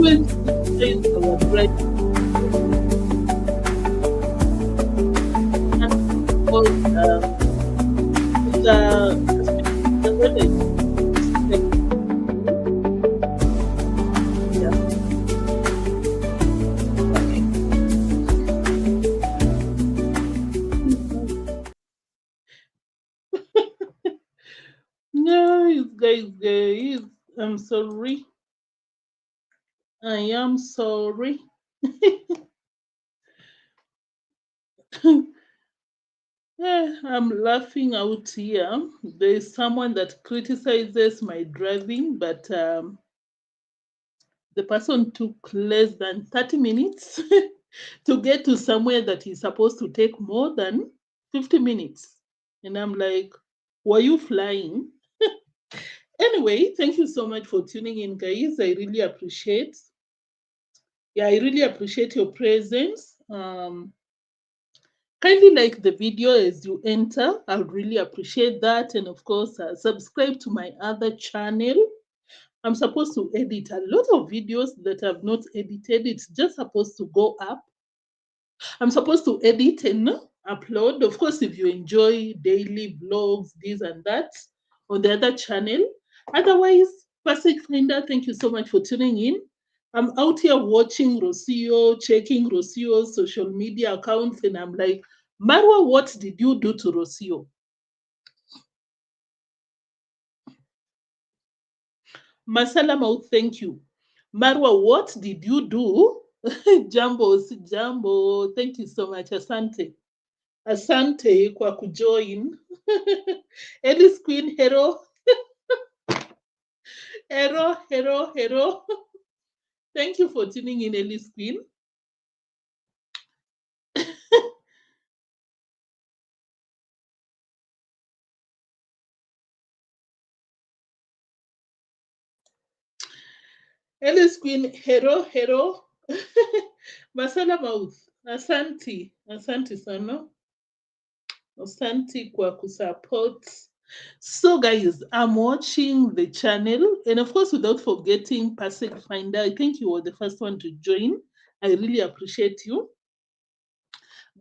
always criticize our driving because especially when I step through, yeah, okay. Guys, I'm sorry. I am sorry. Yeah, I'm laughing out here. There is someone that criticizes my driving, but the person took less than 30 minutes to get to somewhere that he's supposed to take more than 50 minutes. And I'm like, were you flying? Anyway, thank you so much for tuning in, guys. I really appreciate your presence. Kindly like the video as you enter. I would really appreciate that. And of course, subscribe to my other channel. I'm supposed to edit a lot of videos that I've not edited. It's just supposed to go up. I'm supposed to edit and upload. Of course, if you enjoy daily vlogs, this and that, on the other channel. Otherwise, Passage Finder, thank you so much for tuning in. I'm out here watching Rocio, checking Rocio's social media accounts, and I'm like, Marwa, what did you do to Rocio? Masala Mouth, thank you. Marwa, what did you do? Jambo, si jambo. Thank you so much. Asante. Asante kwa kujoin. Ellis Queen, hero, hero. Thank you for tuning in, Ellis Queen. Ellis Queen, hero. Masala Mouth. Asante sana. Asante kwa kusupport. So, guys, I'm watching the channel, and of course, without forgetting Passage Finder, I think you were the first one to join. I really appreciate you.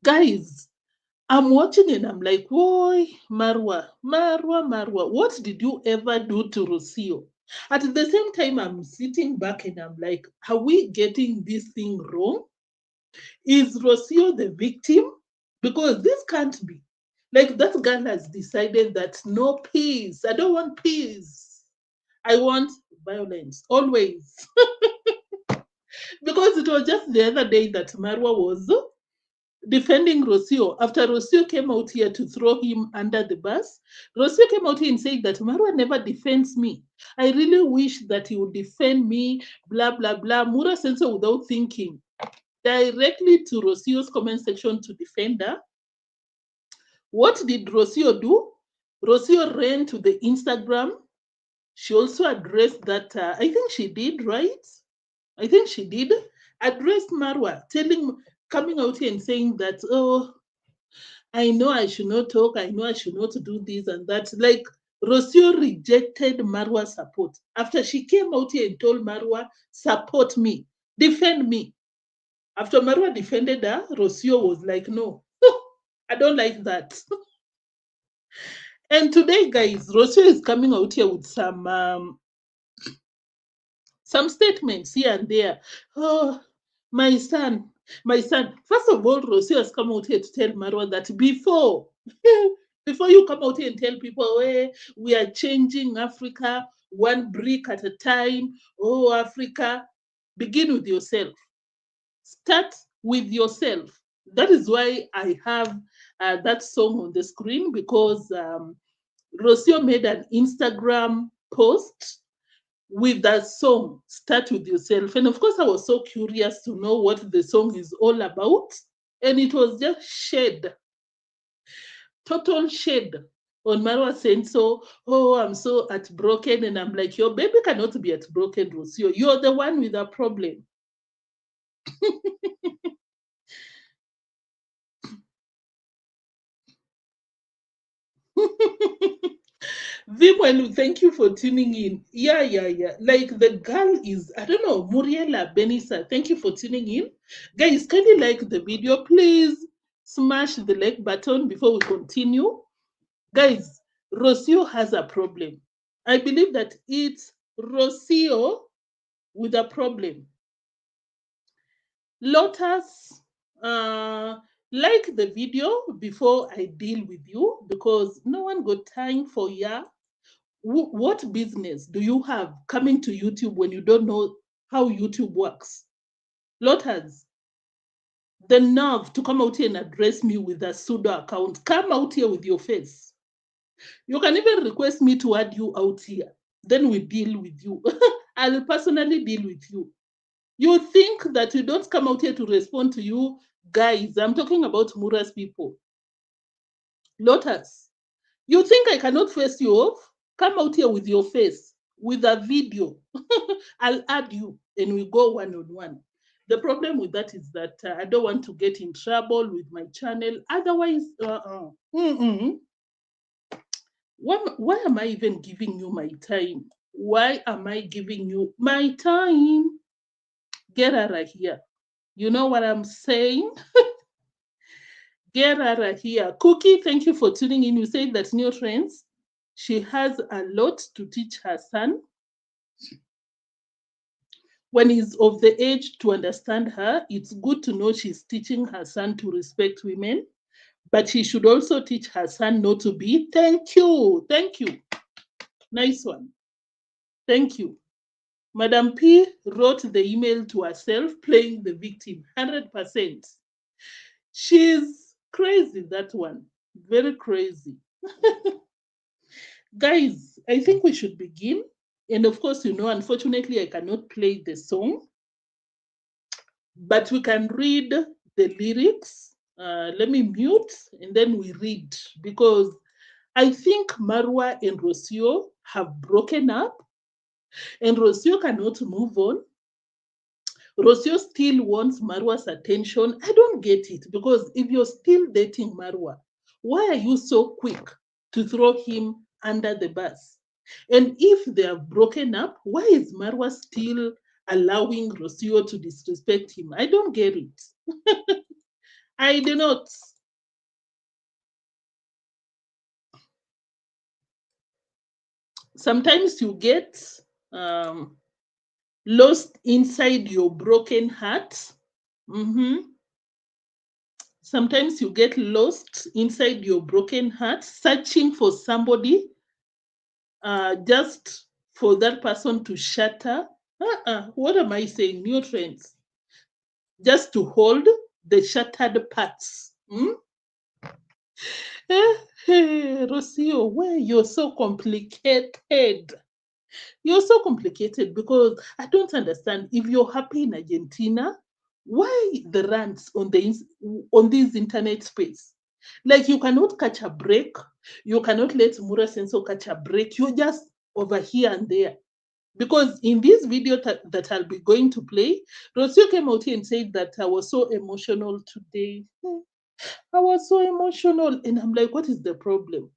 Guys, I'm watching and I'm like, why, Marwa, what did you ever do to Rocio? At the same time, I'm sitting back and I'm like, are we getting this thing wrong? Is Rocio the victim? Because this can't be. Like, that girl has decided that no peace. I don't want peace. I want violence, always. Because it was just the other day that Marwa was defending Rocio. After Rocio came out here to throw him under the bus, Rocio came out here and said that Marwa never defends me. I really wish that he would defend me, blah, blah, blah. Mura Senso without thinking directly to Rocio's comment section to defend her. What did Rocio do? Rocio ran to the Instagram. She also addressed that, I think she did, right? I think she did. Addressed Marwa, coming out here and saying that, oh, I know I should not talk. I know I should not do this and that. Like, Rocio rejected Marwa's support. After she came out here and told Marwa, support me, defend me. After Marwa defended her, Rocio was like, no, I don't like that. And today, guys, Rocio is coming out here with some statements here and there. Oh, my son, my son. First of all, Rocio has come out here to tell Marwa that before you come out here and tell people, hey, we are changing Africa one brick at a time. Oh, Africa, begin with yourself. Start with yourself. That is why I have that song on the screen because Rocio made an Instagram post with that song, Start With Yourself. And of course, I was so curious to know what the song is all about. And it was just total shade on Marwa saying, so, oh, I'm so heartbroken. And I'm like, your baby cannot be heartbroken, Rocio. You're the one with a problem. Vimwelu, thank you for tuning in. Yeah, yeah, yeah. Like the girl is, I don't know, Muriela Benisa. Thank you for tuning in. Guys, can you like the video? Please smash the like button before we continue. Guys, Rocio has a problem. I believe that it's Rocio with a problem. Lotus, like the video before I deal with you because no one got time for ya. What business do you have coming to YouTube when you don't know how YouTube works? Lotus, the nerve to come out here and address me with a pseudo account. Come out here with your face. You can even request me to add you out here. Then we deal with you. I'll personally deal with you. You think that you don't come out here to respond to you guys. I'm talking about Mura's people. Lotus, you think I cannot face you off? Come out here with your face, with a video. I'll add you and we go one on one. The problem with that is that I don't want to get in trouble with my channel. Otherwise, why am I even giving you my time? Why am I giving you my time? Get out of here. You know what I'm saying? Get out of here. Cookie, thank you for tuning in. You said that new trends. She has a lot to teach her son. When he's of the age to understand her, it's good to know she's teaching her son to respect women, but she should also teach her son not to be. Thank you. Thank you. Nice one. Thank you. Madam P wrote the email to herself, playing the victim 100%. She's crazy, that one. Very crazy. Guys, I think we should begin. And of course, unfortunately, I cannot play the song, but we can read the lyrics. Let me mute and then we read because I think Marwa and Rocio have broken up and Rocio cannot move on. Rocio still wants Marwa's attention. I don't get it because if you're still dating Marwa, why are you so quick to throw him under the bus? And if they have broken up, why is Marwa still allowing Rocio to disrespect him? I don't get it. I do not. Sometimes you get um, lost inside your broken heart. Mm-hmm. Sometimes you get lost inside your broken heart, searching for somebody just for that person to shatter. What am I saying? Nutrients. Just to hold the shattered parts. Hmm? Rocio, why you're so complicated? You're so complicated because I don't understand. If you're happy in Argentina, why the rants on on this internet space? Like you cannot catch a break. You cannot let Mura Senso catch a break. You're just over here and there. Because in this video that I'll be going to play, Rocio came out here and said that I was so emotional today. I was so emotional. And I'm like, what is the problem?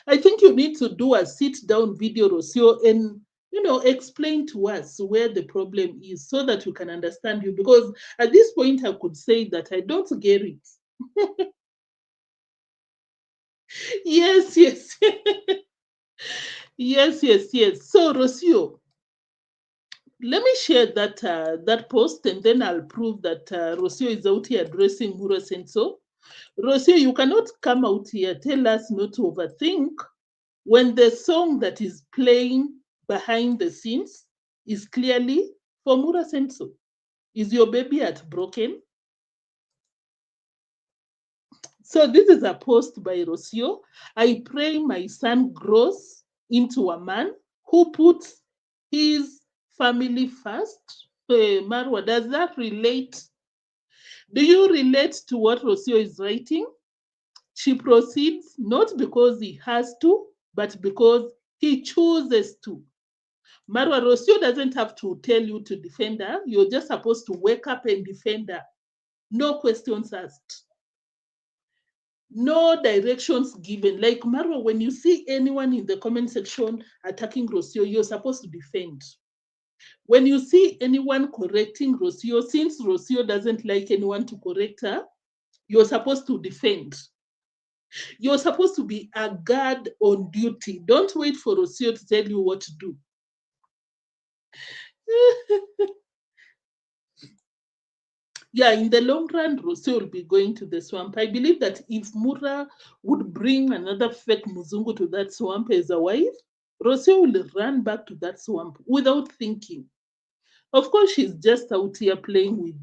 I think you need to do a sit down video, Rocio, and explain to us where the problem is so that we can understand you. Because at this point, I could say that I don't get it. Yes, yes, yes, yes, yes. So, Rocio, let me share that post, and then I'll prove that Rocio is out here addressing Muro Senso. Rocio, you cannot come out here tell us not to overthink when the song that is playing behind the scenes is clearly for Mura Senso. Is your baby at broken? So this is a post by Rocio. I pray my son grows into a man who puts his family first. Hey, Marwa, does that relate? Do you relate to what Rocio is writing? She proceeds not because he has to, but because he chooses to. Marwa, Rocio doesn't have to tell you to defend her. You're just supposed to wake up and defend her. No questions asked. No directions given. Like Marwa, when you see anyone in the comment section attacking Rocio, you're supposed to defend. When you see anyone correcting Rocio, since Rocio doesn't like anyone to correct her, you're supposed to defend. You're supposed to be a guard on duty. Don't wait for Rocio to tell you what to do. Yeah, in the long run, Rocio will be going to the swamp. I believe that if Mura would bring another fake Muzungu to that swamp as a wife, Rocio will run back to that swamp without thinking. Of course, she's just out here playing with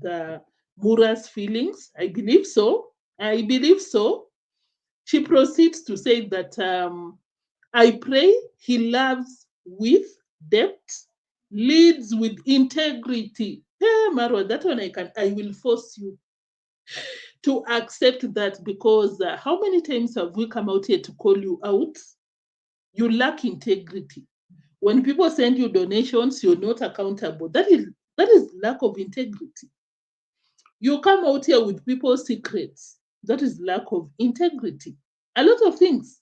Mura's feelings. I believe so. I believe so. She proceeds to say that I pray he loves with depth, leads with integrity. Hey, Marwa, that one I will force you to accept that because how many times have we come out here to call you out? You lack integrity. When people send you donations, you're not accountable. That is lack of integrity. You come out here with people's secrets. That is lack of integrity. A lot of things.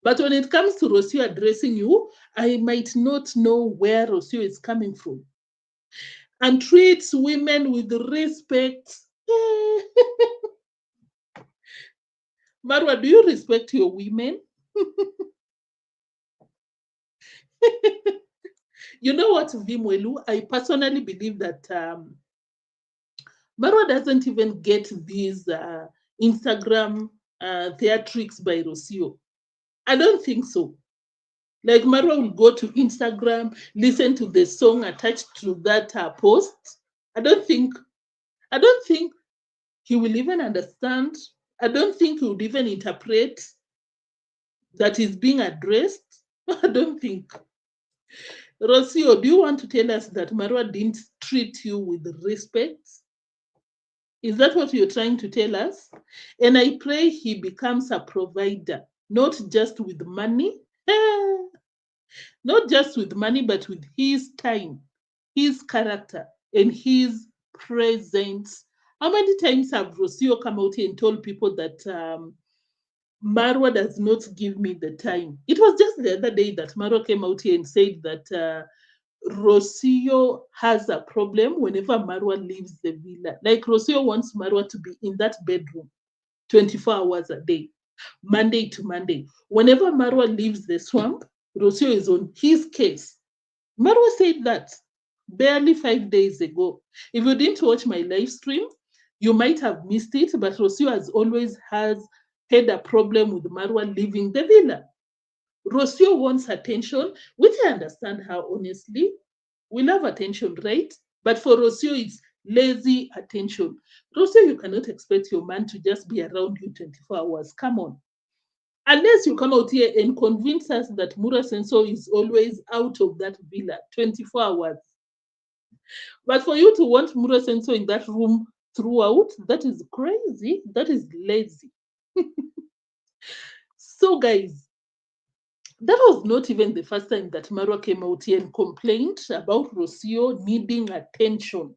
But when it comes to Rocio addressing you, I might not know where Rocio is coming from. And treats women with respect. Marwa, do you respect your women? You know what, Vimwelu? I personally believe that Marwa doesn't even get these Instagram theatrics by Rocio. I don't think so. Like Marwa will go to Instagram, listen to the song attached to that post. I don't think. I don't think he will even understand. I don't think he would even interpret that is being addressed. I don't think. Rocio, do you want to tell us that Marwa didn't treat you with respect? Is that what you're trying to tell us? And I pray he becomes a provider, not just with money, not just with money, but with his time, his character, and his presence. How many times have Rocio come out here and told people that Marwa does not give me the time? It was just the other day that Marwa came out here and said that Rocio has a problem whenever Marwa leaves the villa. Like Rocio wants Marwa to be in that bedroom 24 hours a day, Monday to Monday. Whenever Marwa leaves the swamp, Rocio is on his case. Marwa said that barely 5 days ago. If you didn't watch my live stream, you might have missed it, but Rocio has always has had a problem with Marwa leaving the villa. Rocio wants attention, which I understand her honestly. We love attention, right? But for Rocio, it's lazy attention. Rocio, you cannot expect your man to just be around you 24 hours. Come on. Unless you come out here and convince us that Mura Senso is always out of that villa 24 hours. But for you to want Mura Senso in that room throughout, that is crazy. That is lazy. So, guys, that was not even the first time that Marwa came out here and complained about Rocio needing attention,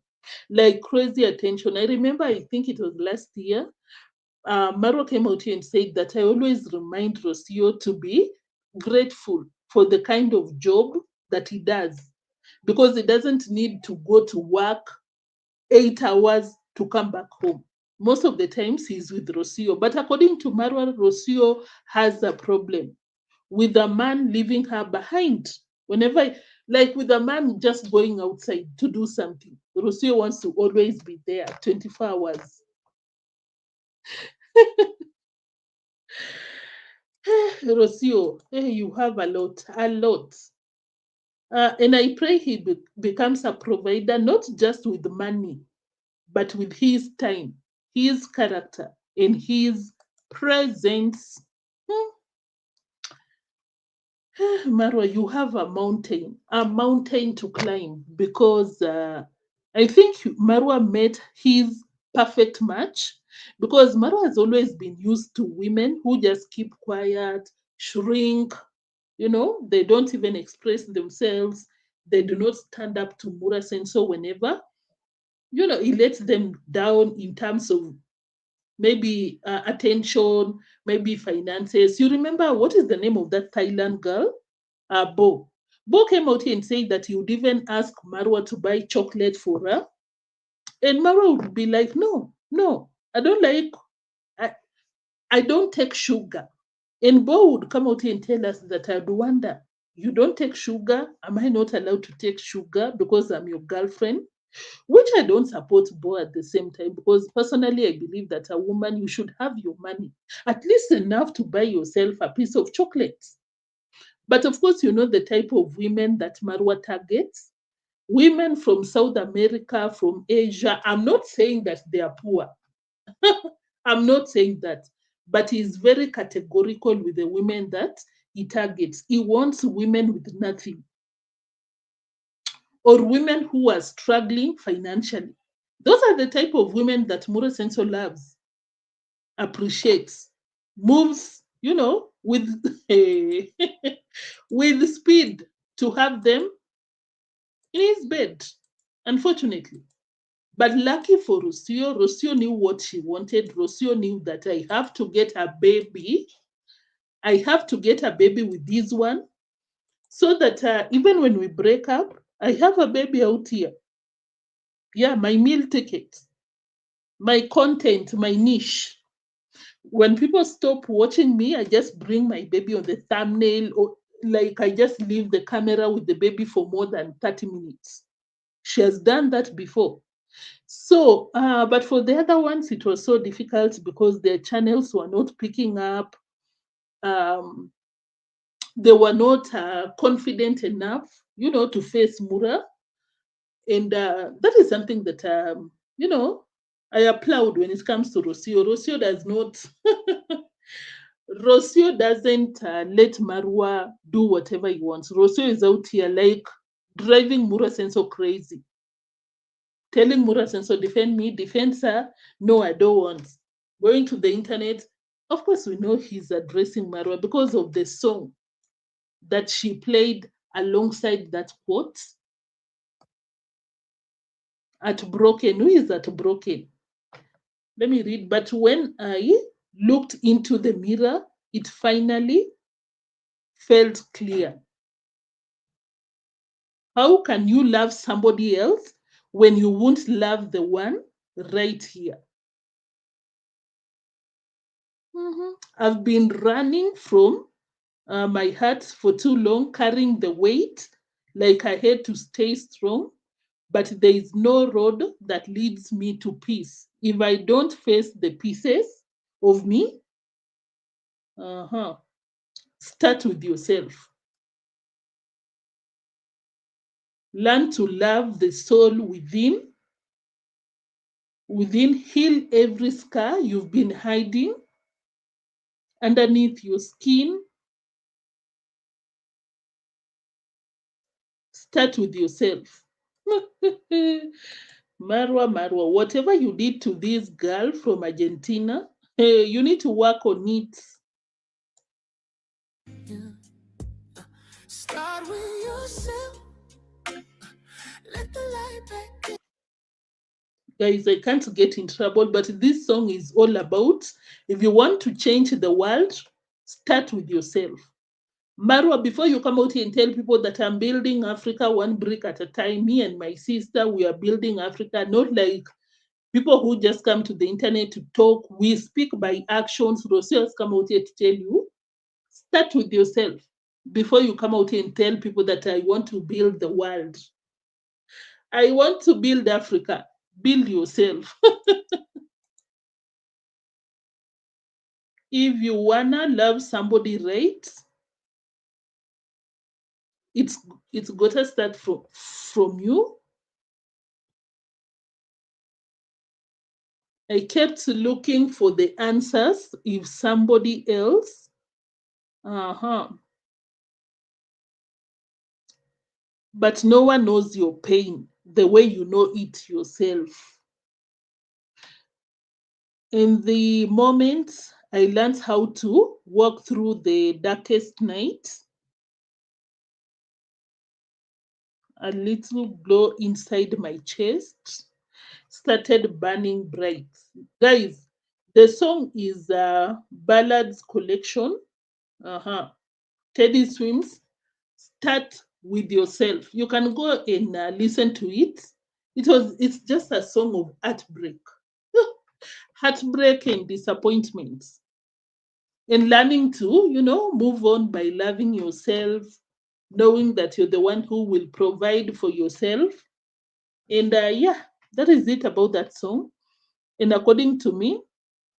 like crazy attention. I remember, I think it was last year, Marwa came out here and said that I always remind Rocio to be grateful for the kind of job that he does because he doesn't need to go to work 8 hours to come back home. Most of the times he's with Rocio. But according to Marwa, Rocio has a problem with a man leaving her behind. Whenever, like with a man just going outside to do something, Rocio wants to always be there 24 hours. Rocio, you have a lot, a lot. And I pray he becomes a provider, not just with money, but with his time, his character, and his presence. Hmm. Marwa, you have a mountain to climb because I think Marwa met his perfect match because Marwa has always been used to women who just keep quiet, shrink, they don't even express themselves. They do not stand up to Mura Senso whenever, he lets them down in terms of maybe attention, maybe finances. You remember what is the name of that Thailand girl? Bo. Bo came out here and said that he would even ask Marwa to buy chocolate for her. And Marwa would be like, no, no, I don't like, I, I don't take sugar. And Bo would come out here and tell us that I'd wonder, you don't take sugar? Am I not allowed to take sugar because I'm your girlfriend? Which I don't support Bo at the same time, because personally I believe that a woman, you should have your money, at least enough to buy yourself a piece of chocolate. But of course, you know the type of women that Marwa targets. Women from South America, from Asia. I'm not saying that they are poor. I'm not saying that. But he's very categorical with the women that he targets. He wants women with nothing, or women who are struggling financially. Those are the type of women that Mura Senso loves, appreciates, moves, with with speed to have them in his bed, unfortunately. But lucky for Rocio, Rocio knew what she wanted. Rocio knew that I have to get a baby. I have to get a baby with this one so that even when we break up, I have a baby out here. Yeah, my meal ticket, my content, my niche. When people stop watching me, I just bring my baby on the thumbnail, or like I just leave the camera with the baby for more than 30 minutes. She has done that before. So, but for the other ones, it was so difficult because their channels were not picking up. Um, they were not confident enough, to face Mura. And that is something that, I applaud when it comes to Rocio. Rocio does not, Rocio doesn't let Marwa do whatever he wants. Rocio is out here like driving Mura Senso crazy, telling Mura Senso, defend me, defend her. No, I don't want. Going to the internet. Of course, we know he's addressing Marwa because of the song that she played alongside that quote at Broken. Who is at Broken? Let me read. But when I looked into the mirror, it finally felt clear. How can you love somebody else when you won't love the one right here? I've been running from my heart for too long, carrying the weight like I had to stay strong. But there is no road that leads me to peace if I don't face the pieces of me. Uh-huh. Start with yourself. Learn to love the soul within, heal every scar you've been hiding underneath your skin. Start with yourself. Marwa, Marwa, whatever you did to this girl from Argentina, hey, you need to work on it. Start with yourself. Let the light back in. Guys, I can't get in trouble, but this song is all about, if you want to change the world, start with yourself. Marwa, before you come out here and tell people that I'm building Africa one brick at a time, me and my sister, we are building Africa, not like people who just come to the internet to talk. We speak by actions. Rocio has come out here to tell you, start with yourself before you come out here and tell people that I want to build the world. I want to build Africa. Build yourself. If you wanna love somebody right, it's it's gotta start from you. I kept looking for the answers if somebody else. Uh-huh. But no one knows your pain the way you know it yourself. In the moment I learned how to walk through the darkest night, a little glow inside my chest started burning bright. Guys, The song is Ballads Collection. Uh-huh. Teddy Swims. Start with yourself. You can go and listen to it. It's just a song of heartbreak. Heartbreak and disappointment. And learning to, move on by loving yourself, knowing that you're the one who will provide for yourself. And yeah, that is it about that song. And according to me,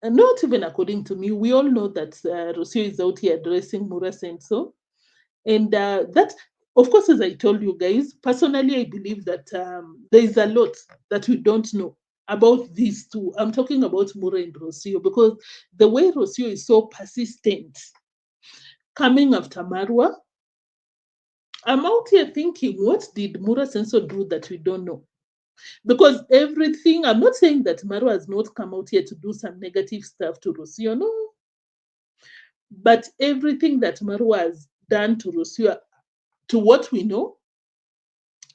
and not even according to me, we all know that Rocio is out here addressing Mura Senso. And that, of course, as I told you guys, personally, I believe that there is a lot that we don't know about these two. I'm talking about Mura and Rocio because the way Rocio is so persistent coming after Marwa, I'm out here thinking, what did Mura Senso do that we don't know? Because everything, I'm not saying that Marwa has not come out here to do some negative stuff to Rocio, no. But everything that Marwa has done to Rocio, to what we know,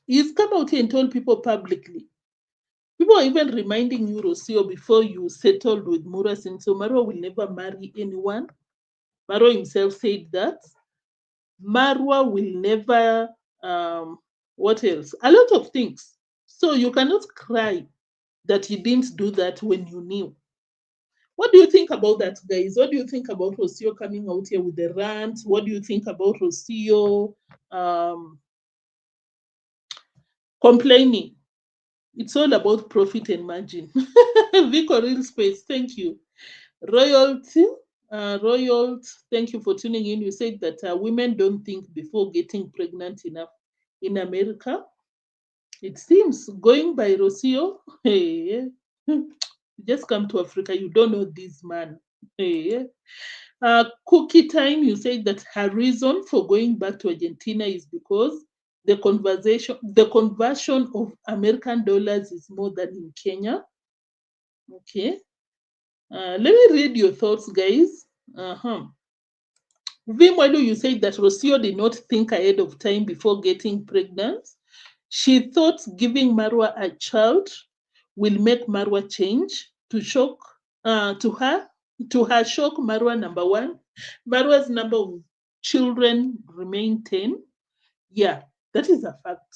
he's come out here and told people publicly. People are even reminding you, Rocio, before you settled with Mura Senso, Marwa will never marry anyone. Marwa himself said that. Marwa will never, what else? A lot of things. So you cannot cry that you didn't do that when you knew. What do you think about that, guys? What do you think about Rocio coming out here with the rant? What do you think about Rocio complaining? It's all about profit and margin. Vico Real Space, thank you. Royalty, Royal, thank you for tuning in. You said that women don't think before getting pregnant enough in America. It seems going by Rocio, hey, just come to Africa, you don't know this man. Hey. Cookie time, you said that her reason for going back to Argentina is because the conversion of American dollars is more than in Kenya. Okay. Let me read your thoughts, guys. Uh-huh. Vimwadu, you said that Rocio did not think ahead of time before getting pregnant. She thought giving Marwa a child will make Marwa change to her to her shock. Marwa number one, Marwa's number of children remain 10. Yeah, that is a fact.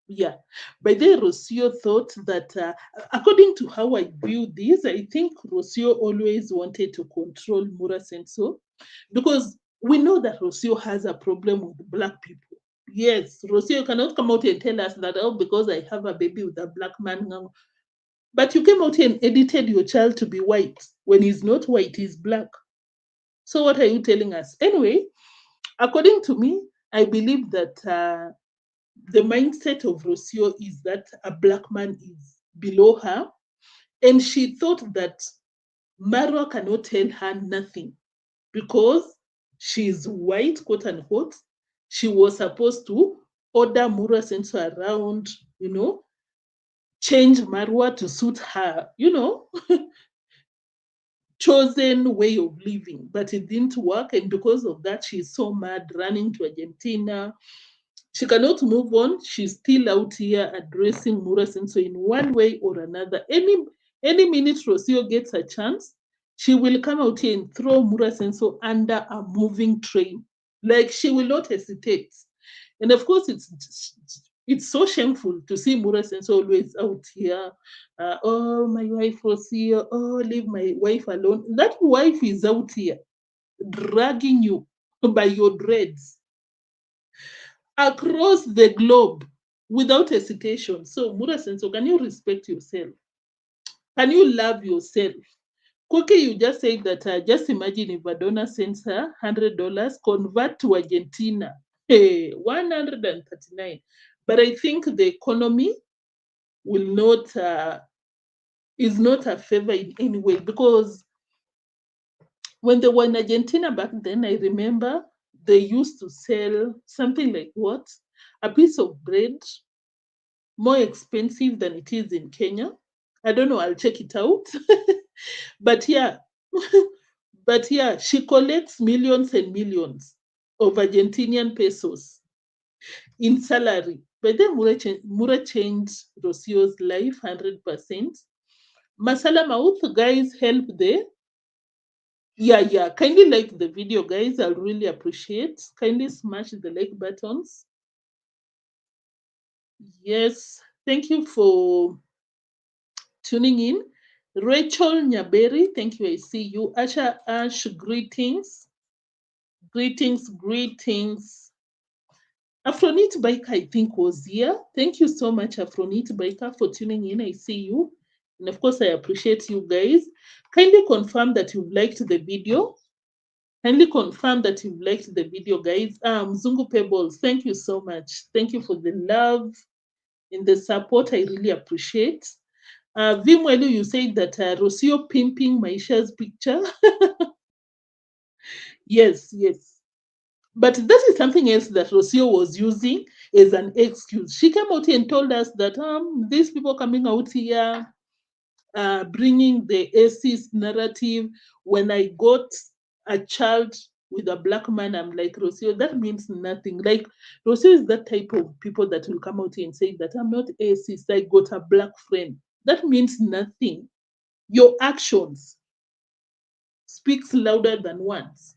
Yeah. By then, Rocio thought that, according to how I view this, I think Rocio always wanted to control Mura Senso because we know that Rocio has a problem with black people. Yes, Rocio cannot come out and tell us that, oh, because I have a baby with a black man. But you came out here and edited your child to be white when he's not white, he's black. So what are you telling us? Anyway, according to me, I believe that the mindset of Rocio is that a black man is below her. And she thought that Marwa cannot tell her nothing because she's white, quote unquote. She was supposed to order Mura Senso around, change Marwa to suit her, chosen way of living. But it didn't work. And because of that, she's so mad, running to Argentina. She cannot move on. She's still out here addressing Mura Senso in one way or another. Any minute Rocio gets a chance, she will come out here and throw Mura Senso under a moving train. Like she will not hesitate. And of course, it's so shameful to see Mura Senso always out here. Oh, my wife Rocio. Oh, leave my wife alone. That wife is out here dragging you by your dreads across the globe without hesitation. So, Mura Senso, can you respect yourself? Can you love yourself? Koke, you just said that just imagine if Madonna sends her $100, convert to Argentina. Hey, 139. But I think the economy will not is not a favor in any way because when they were in Argentina back then, I remember they used to sell something like what? A piece of bread more expensive than it is in Kenya. I don't know, I'll check it out. But yeah, but yeah, she collects millions and millions of Argentinian pesos in salary. But then Mura changed Rocio's life 100%. Masala Mouth, guys, help there. Yeah. Kindly like the video, guys. I'll really appreciate. Kindly smash the like buttons. Yes. Thank you for tuning in. Rachel Nyaberi, thank you. I see you. Asha Ash, greetings. Greetings. Afronit Biker, I think, was here. Thank you so much, Afronit Biker, for tuning in. I see you. And of course, I appreciate you guys. Kindly confirm that you've liked the video. Kindly confirm that you've liked the video, guys. Zungu Pebbles, thank you so much. Thank you for the love and the support. I really appreciate. Vimwelu, you said that Rocio pimping Maisha's picture. Yes. But that is something else that Rocio was using as an excuse. She came out here and told us that these people coming out here bringing the racist narrative. When I got a child with a black man, I'm like, Rocio, that means nothing. Like, Rocio is that type of people that will come out here and say that I'm not racist, I got a black friend. That means nothing. Your actions speaks louder than words.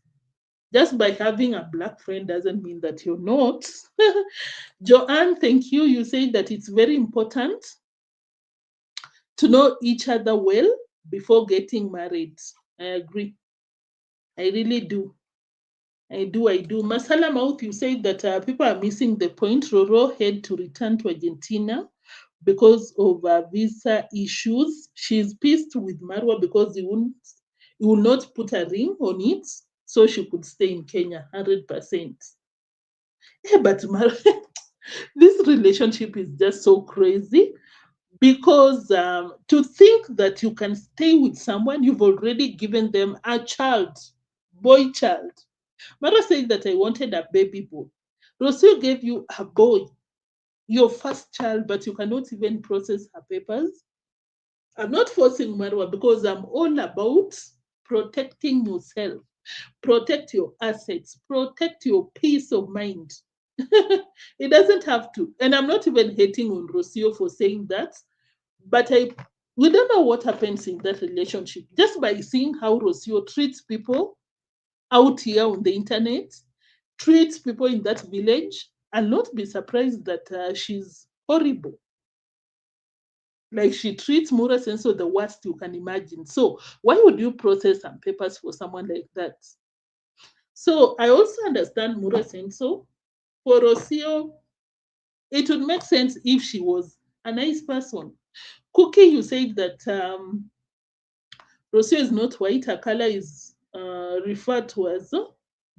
Just by having a black friend doesn't mean that you're not. Joanne, thank you. You say that it's very important to know each other well before getting married. I agree. I really do. I do. Masala Mouth, you say that people are missing the point. Roro had to return to Argentina because of visa issues. She's pissed with Marwa because he will not put a ring on it so she could stay in Kenya 100%. Yeah, but this relationship is just so crazy because to think that you can stay with someone, you've already given them a child, boy child. Mara said that I wanted a baby boy. Rocio gave you a boy, your first child, but you cannot even process her papers. I'm not forcing Marwa because I'm all about protecting yourself, protect your assets, protect your peace of mind. It doesn't have to. And I'm not even hating on Rocio for saying that, but we don't know what happens in that relationship. Just by seeing how Rocio treats people out here on the internet, treats people in that village, I'll not be surprised that she's horrible. Like she treats Mura Senso the worst you can imagine. So why would you process some papers for someone like that? So I also understand Mura Senso. For Rocio, it would make sense if she was a nice person. Cookie, you said that Rocio is not white. Her color is referred to as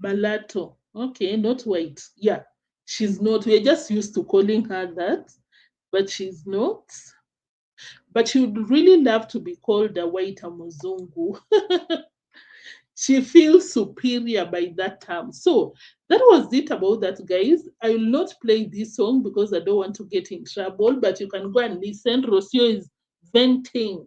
mulatto. Okay, not white. Yeah, she's not. We're just used to calling her that, but she's not. But she would really love to be called a white Amazongu. She feels superior by that term. So that was it about that, guys. I will not play this song because I don't want to get in trouble, but you can go and listen. Rocio is venting.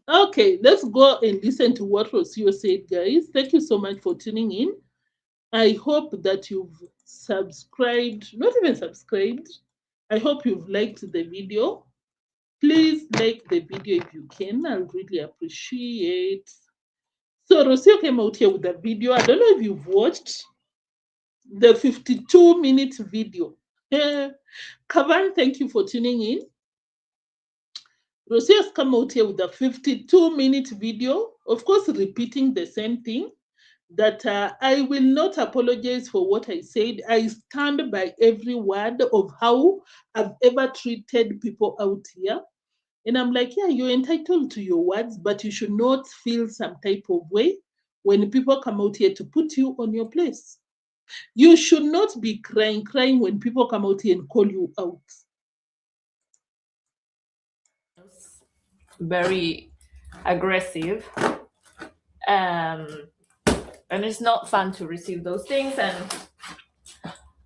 Okay, let's go and listen to what Rocio said, guys. Thank you so much for tuning in. I hope that you've subscribed, not even subscribed. I hope you've liked the video. Please like the video if you can. I'll really appreciate. So Rocio came out here with a video. I don't know if you've watched the 52-minute video. Kavan, thank you for tuning in. Rocio has come out here with a 52-minute video, of course, repeating the same thing. That I will not apologize for what I said. I stand by every word of how I've ever treated people out here. And I'm like, yeah, you're entitled to your words, but you should not feel some type of way when people come out here to put you on your place. You should not be crying when people come out here and call you out. Very aggressive, um, and it's not fun to receive those things. And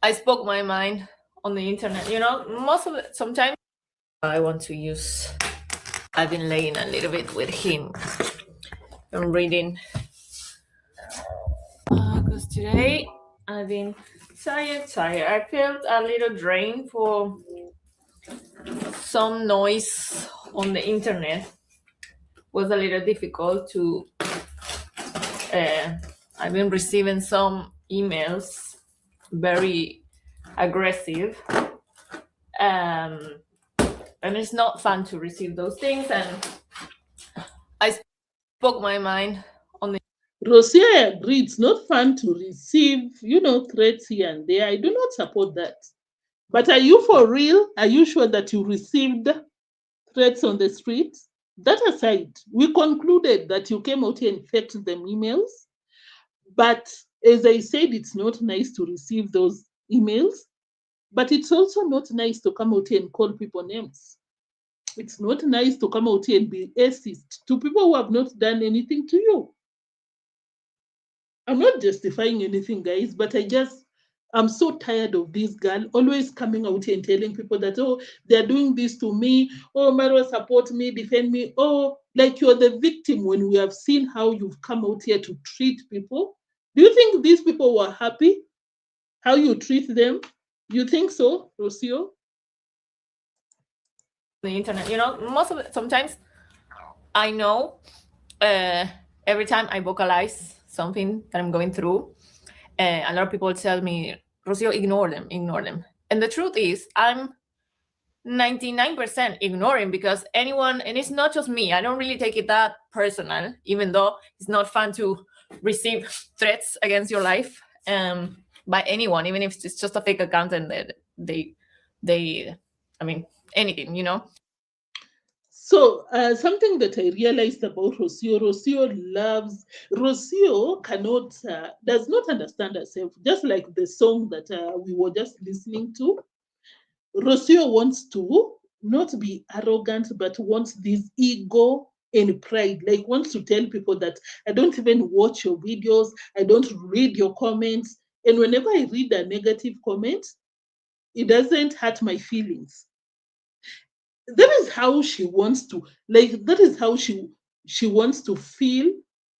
I spoke my mind on the internet. Most of it. Sometimes I want to use. I've been laying a little bit with him and reading because today I've been tired. I felt a little drained for some noise on the internet was a little difficult to. I've been receiving some emails, very aggressive, and it's not fun to receive those things. And I spoke my mind on the. Rocio, I agree. It's not fun to receive, threats here and there. I do not support that. But are you for real? Are you sure that you received threats on the street? That aside, we concluded that you came out here and faked them emails. But as I said, it's not nice to receive those emails. But it's also not nice to come out here and call people names. It's not nice to come out here and be racist to people who have not done anything to you. I'm not justifying anything, guys, but I'm so tired of this girl always coming out here and telling people that, oh, they're doing this to me. Oh, Marwa, support me, defend me. Oh, like you're the victim when we have seen how you've come out here to treat people. Do you think these people were happy how you treat them? You think so, Rocio? The internet, most of it, sometimes I know every time I vocalize something that I'm going through, a lot of people tell me, Rocio, ignore them. And the truth is, I'm 99% ignoring, because anyone, and it's not just me, I don't really take it that personal, even though it's not fun to receive threats against your life by anyone, even if it's just a fake account and they I mean, anything. So something that I realized about Rocio does not understand herself, just like the song that we were just listening to. Rocio wants to not be arrogant, but wants this ego and pride, like wants to tell people that I don't even watch your videos, I don't read your comments. And whenever I read a negative comment, it doesn't hurt my feelings. That is how she wants to, like, that is how she wants to feel,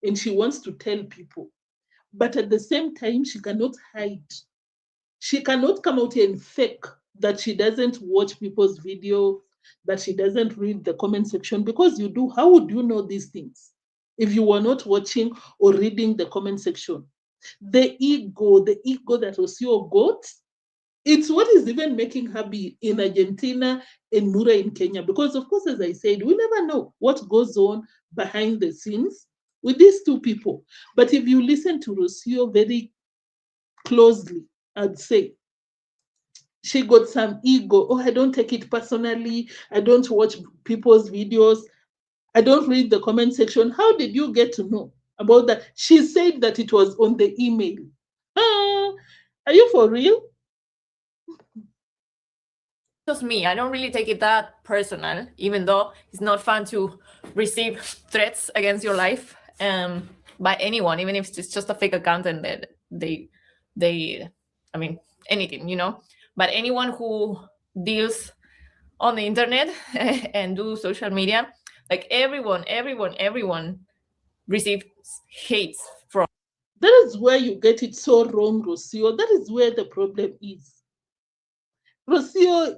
and she wants to tell people. But at the same time, she cannot hide. She cannot come out here and fake that she doesn't watch people's video, that she doesn't read the comment section, because you do. How would you know these things if you were not watching or reading the comment section? The ego that Rocio got, it's what is even making her be in Argentina and Mura in Kenya. Because, of course, as I said, we never know what goes on behind the scenes with these two people. But if you listen to Rocio very closely, I'd say she got some ego. Oh, I don't take it personally. I don't watch people's videos. I don't read the comment section. How did you get to know about that? She said that it was on the email. Are you for real? Just me, I don't really take it that personal, even though it's not fun to receive threats against your life by anyone, even if it's just a fake account and they I mean, anything. But anyone who deals on the internet and do social media, like everyone receives hates from. That is where you get it so wrong, Rocio. That is where the problem is. Rocio,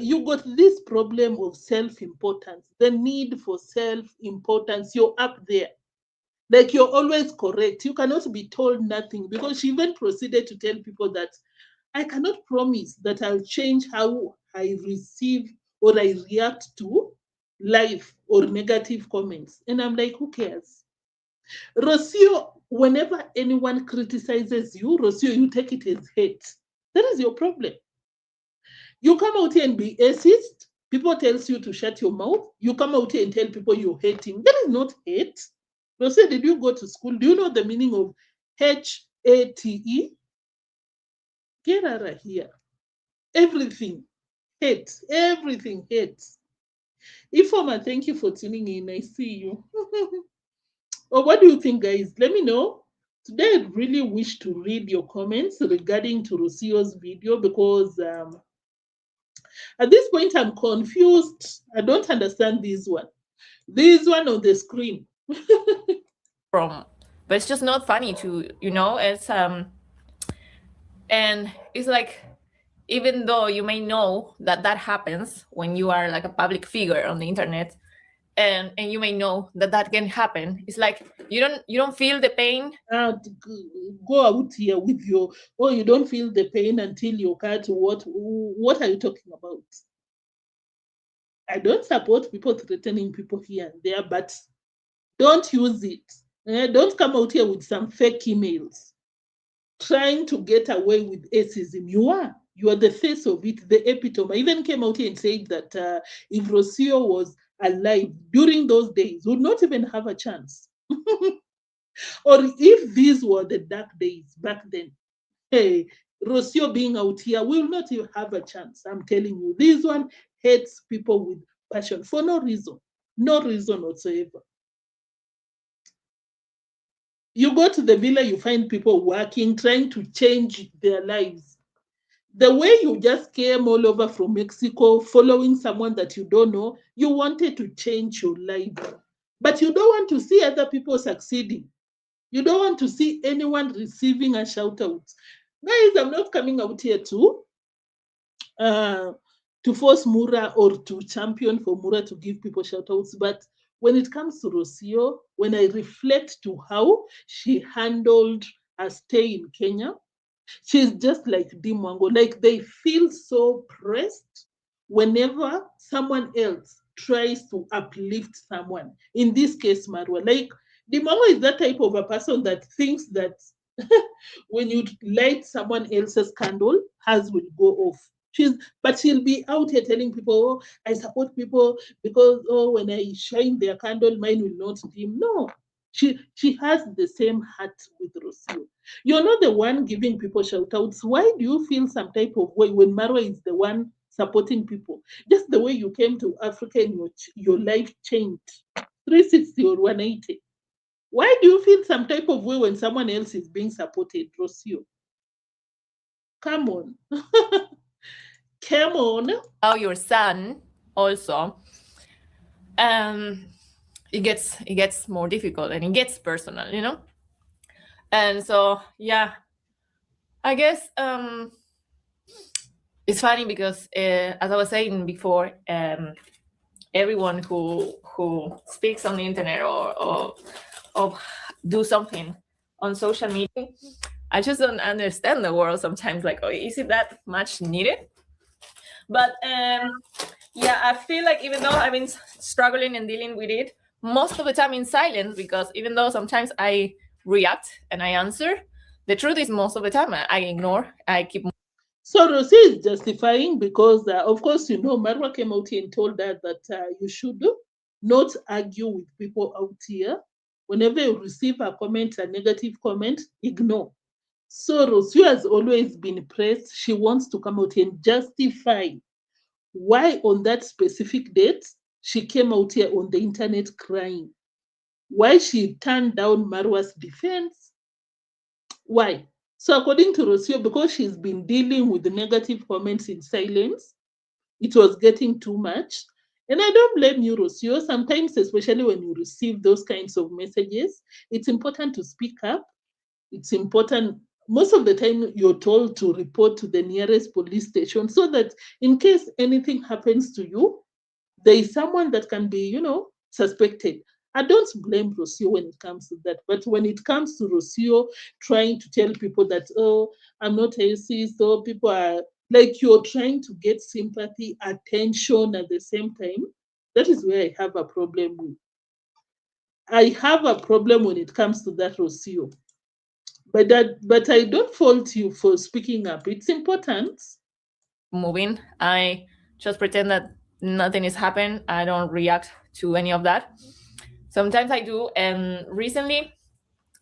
you got this problem of self-importance, the need for self-importance. You're up there. Like you're always correct. You cannot be told nothing, because she even proceeded to tell people that I cannot promise that I'll change how I receive or I react to life or negative comments. And I'm like, who cares? Rocio, whenever anyone criticizes you, Rocio, you take it as hate. That is your problem. You come out here and be racist. People tells you to shut your mouth. You come out here and tell people you're hating. That is not hate. Rocio, did you go to school? Do you know the meaning of HATE? Get out of here. Everything hate. Everything hate. Ifoma, thank you for tuning in. I see you. Well, what do you think, guys? Let me know. Today, I really wish to read your comments regarding to Rocio's video, because at this point, I'm confused. I don't understand this one. This one on the screen. From, but it's just not funny to, it's and it's like even though you may know that that happens when you are like a public figure on the internet, and you may know that that can happen, it's like you don't feel the pain. Go out here with your, oh, you don't feel the pain until you cut. What are you talking about? I don't support people threatening people here and there, but don't use it. Don't come out here with some fake emails trying to get away with atheism. You are the face of it, the epitome. I even came out here and said that if Rocio was alive during those days, would not even have a chance. Or if these were the dark days back then, hey, Rocio being out here will not even have a chance. I'm telling you, this one hates people with passion for no reason, no reason whatsoever. You go to the villa, you find people working, trying to change their lives. The way you just came all over from Mexico, following someone that you don't know, you wanted to change your life. But you don't want to see other people succeeding. You don't want to see anyone receiving a shout out. Guys, I'm not coming out here uh, to force Mura or to champion for Mura to give people shout outs. But when it comes to Rocio, when I reflect to how she handled her stay in Kenya, she's just like Dimwango. Like they feel so pressed whenever someone else tries to uplift someone. In this case, Marwa. Like Dimwango is that type of a person that thinks that when you light someone else's candle, hers will go off. But she'll be out here telling people, oh, I support people because oh, when I shine their candle, mine will not dim. No, she has the same heart with Rocio. You're not the one giving people shout outs. Why do you feel some type of way when Marwa is the one supporting people? Just the way you came to Africa and your life changed 360 or 180. Why do you feel some type of way when someone else is being supported, Rocio? Come on. Come on. How your son also, it gets more difficult and it gets personal, and so yeah, I guess it's funny because as I was saying before, everyone who speaks on the internet or do something on social media, I just don't understand the world sometimes. Like, oh, is it that much needed? But yeah, I feel like even though I've been struggling and dealing with it most of the time in silence, because even though sometimes I react and I answer, the truth is most of the time I ignore. I keep. So Rocio is justifying because, of course, Marwa came out here and told her that you should not argue with people out here. Whenever you receive a comment, a negative comment, ignore. So Rocio has always been pressed. She wants to come out here and justify why on that specific date she came out here on the internet crying. Why she turned down Marwa's defense. Why? So according to Rocio, because she's been dealing with the negative comments in silence, it was getting too much. And I don't blame you, Rocio. Sometimes, especially when you receive those kinds of messages, it's important to speak up. It's important. Most of the time, you're told to report to the nearest police station so that in case anything happens to you, there is someone that can be, suspected. I don't blame Rocio when it comes to that. But when it comes to Rocio trying to tell people that, oh, I'm not racist, or people are like you're trying to get sympathy, attention at the same time, that is where I have a problem with. I have a problem when it comes to that, Rocio. But I don't fault you for speaking up. It's important. Moving, I just pretend that nothing is happening. I don't react to any of that. Sometimes I do, and recently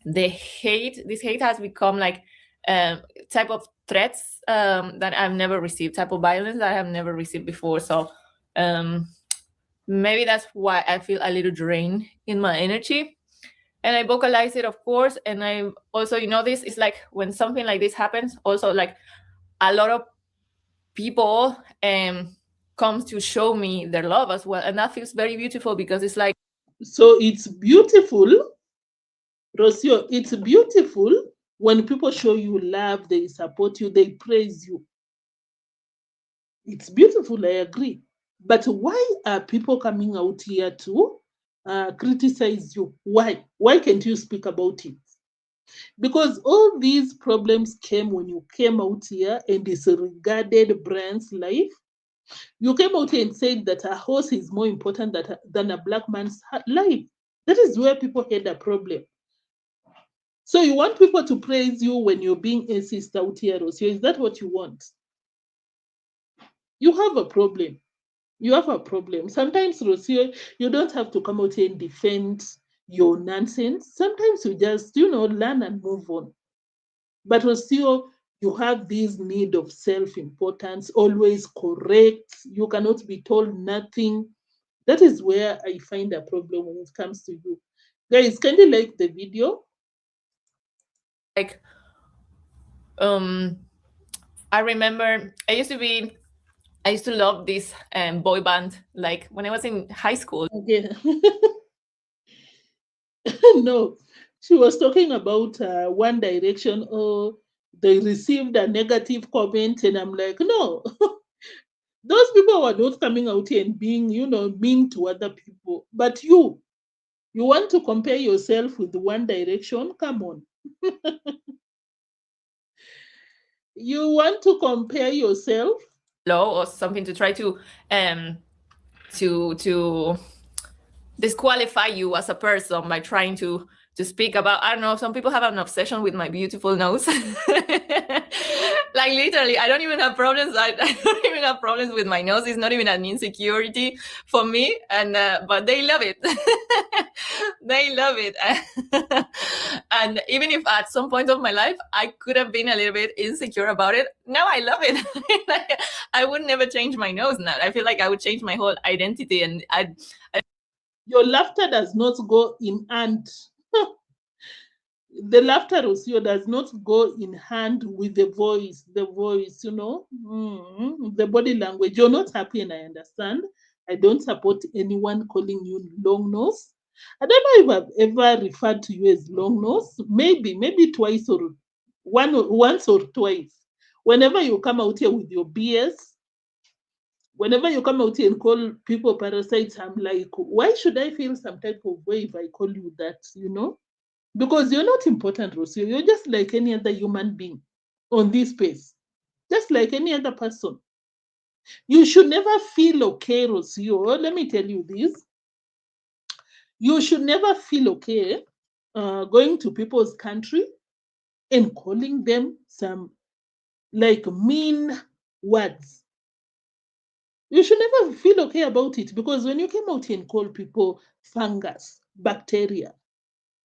this hate has become like type of threats that I've never received, type of violence that I have never received before. So maybe that's why I feel a little drained in my energy, and I vocalize it, of course. And I also, this is like when something like this happens, also like a lot of people comes to show me their love as well, and that feels very beautiful because it's like. So it's beautiful, Rocio, it's beautiful when people show you love, they support you, they praise you. It's beautiful, I agree. But why are people coming out here to criticize you? Why? Why can't you speak about it? Because all these problems came when you came out here and disregarded Brian's life. You came out here and said that a horse is more important than a black man's life. That is where people had a problem. So you want people to praise you when you're being racist out here, Rocio? Is that what you want? You have a problem. You have a problem. Sometimes, Rocio, you don't have to come out here and defend your nonsense. Sometimes you just, learn and move on. But Rocio, you have this need of self-importance, always correct. You cannot be told nothing. That is where I find a problem when it comes to you. Guys, can you like the video? Like, um, I remember I used to love this boy band, like when I was in high school. Okay. No, she was talking about One Direction. Oh, they received a negative comment, and I'm like, no, those people were not coming out here and being, mean to other people. But you want to compare yourself with One Direction? Come on. You want to compare yourself? Law or something to try to disqualify you as a person by trying to speak about, I don't know, some people have an obsession with my beautiful nose. Like literally, I don't even have problems. I don't even have problems with my nose. It's not even an insecurity for me, and but they love it. They love it. And even if at some point of my life I could have been a little bit insecure about it, now I love it. Like, I would never change my nose now. I feel like I would change my whole identity, and Your laughter does not go in hand. The laughter, Rocio, does not go in hand with the voice. The voice, the body language. You're not happy, and I understand. I don't support anyone calling you long nose. I don't know if I've ever referred to you as long nose. Maybe twice or once or twice. Whenever you come out here with your BS, whenever you come out here and call people parasites, I'm like, why should I feel some type of way if I call you that? Because you're not important, Rocio. You're just like any other human being on this space, just like any other person. You should never feel okay, Rocio. Let me tell you this. You should never feel okay going to people's country and calling them some like mean words. You should never feel okay about it because when you came out and called people fungus, bacteria,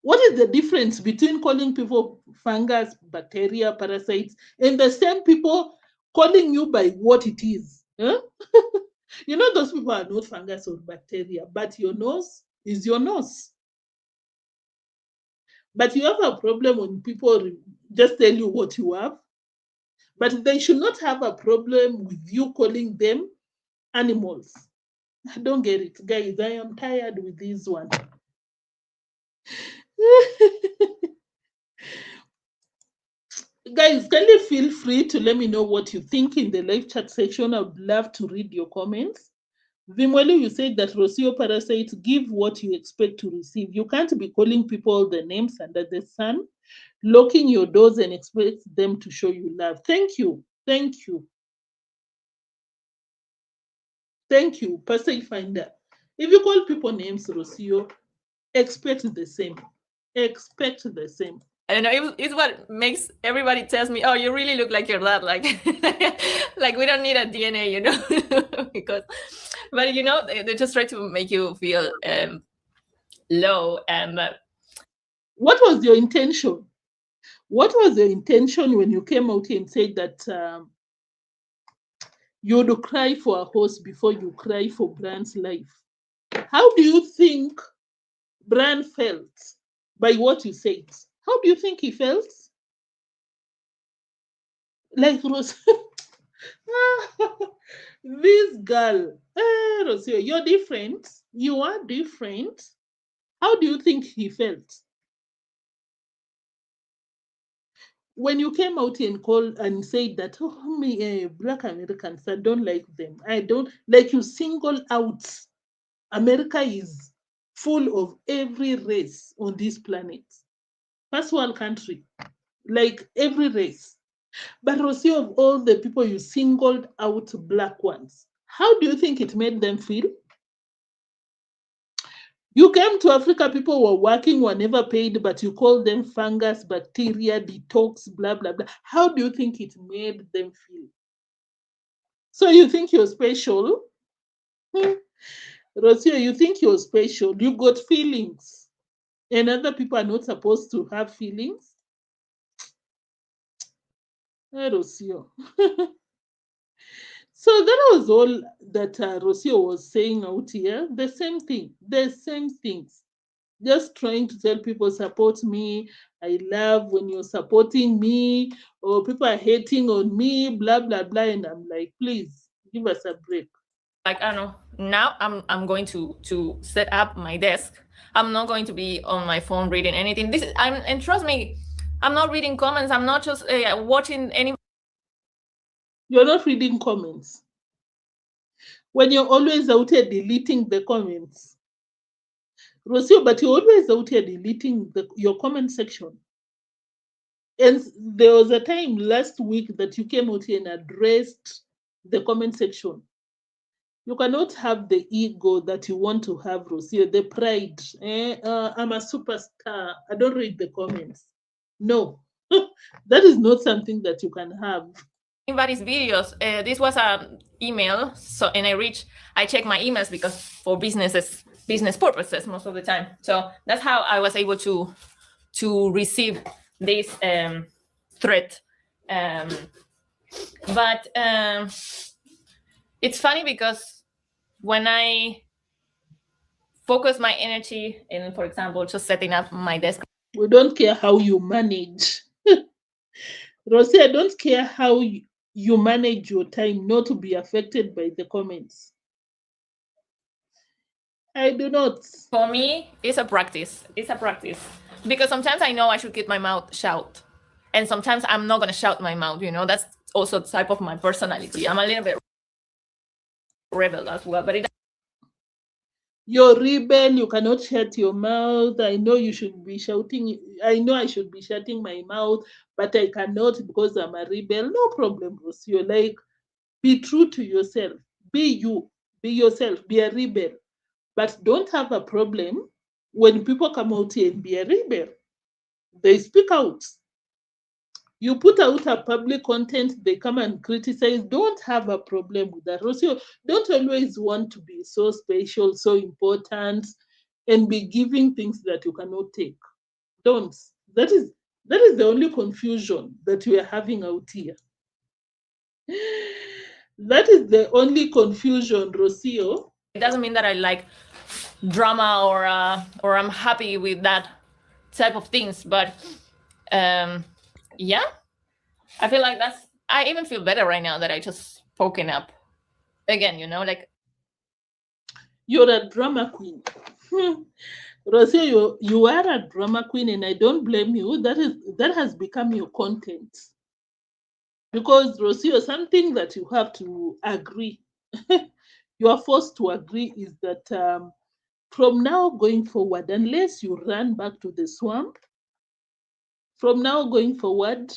what is the difference between calling people fungus, bacteria, parasites, and the same people calling you by what it is? Huh? Those people are not fungus or bacteria, but your nose is your nose. But you have a problem when people just tell you what you have, but they should not have a problem with you calling them animals. I don't get it. Guys, I am tired with this one. Guys, can you feel free to let me know what you think in the live chat section? I would love to read your comments. Vimwelu, you said that Rocio parasites give what you expect to receive. You can't be calling people the names under the sun, locking your doors and expect them to show you love. Thank you. Thank you. Thank you, Pastor Finder. If you call people names, Rocio, expect the same. Expect the same. I don't know. It's what makes everybody tells me, "Oh, you really look like your dad." Like, like we don't need a DNA, because, but they just try to make you feel low. And what was your intention? What was your intention when you came out and said that you'd cry for a horse before you cry for Brian's life? How do you think Brian felt by what you said? How do you think he felt? Like Rose, this girl, Rocio, you're different. You are different. How do you think he felt? when you came out and called and said that, oh, me, Black Americans, I don't like them. I don't like you single out. America is full of every race on this planet. First world country, like every race. But Rocio, of all the people you singled out black ones, how do you think it made them feel? You came to Africa, people were working, were never paid, but you called them fungus, bacteria, detox, blah, blah, blah. How do you think it made them feel? So you think you're special? Hmm. Rocio, you think you're special? You got feelings. And other people are not supposed to have feelings? Rocio. So that was all that Rocio was saying out here. The same thing, the same things. Just trying to tell people, support me. I love when you're supporting me, or people are hating on me, blah, blah, blah. And I'm like, please give us a break. Like, I don't know. Now I'm going to set up my desk. I'm not going to be on my phone reading anything. This is, and trust me, I'm not reading comments. I'm not just watching any. You're not reading comments. When you're always out here deleting the comments. Rocio, but you're always out here deleting your comment section. And there was a time last week that you came out here and addressed the comment section. You cannot have the ego that you want to have, Rocio, the pride. I'm a superstar. I don't read the comments. No, that is not something that you can have. Anybody's videos. This was a email, so and I check my emails because for business purposes most of the time. So that's how I was able to receive this threat. But it's funny because when I focus my energy in, for example, just setting up my desk. We don't care how you manage. Rosie, I don't care how you manage your time not to be affected by the comments. I do not. For me, it's a practice. It's a practice. Because sometimes I know I should keep my mouth shut. And sometimes I'm not going to shout my mouth, That's also the type of my personality. I'm a little bit rebel as well. But you're rebel, you cannot shut your mouth. I know you should be shouting. I know I should be shutting my mouth, but I cannot because I'm a rebel. No problem, Bruce. You're like, be true to yourself. Be you. Be yourself. Be a rebel. But don't have a problem when people come out here and be a rebel. They speak out. You put out a public content, they come and criticize. Don't have a problem with that. Rocio, don't always want to be so special, so important, and be giving things that you cannot take. Don't. That is the only confusion that we are having out here. That is the only confusion, Rocio. It doesn't mean that I like drama or I'm happy with that type of things, but yeah, I feel like I even feel better right now that I just spoken up again, like you're a drama queen. Rocio, you are a drama queen, and I don't blame you. That has become your content. Because Rocio, something that you have to agree, you are forced to agree, is that from now going forward, unless you run back to the swamp, from now going forward,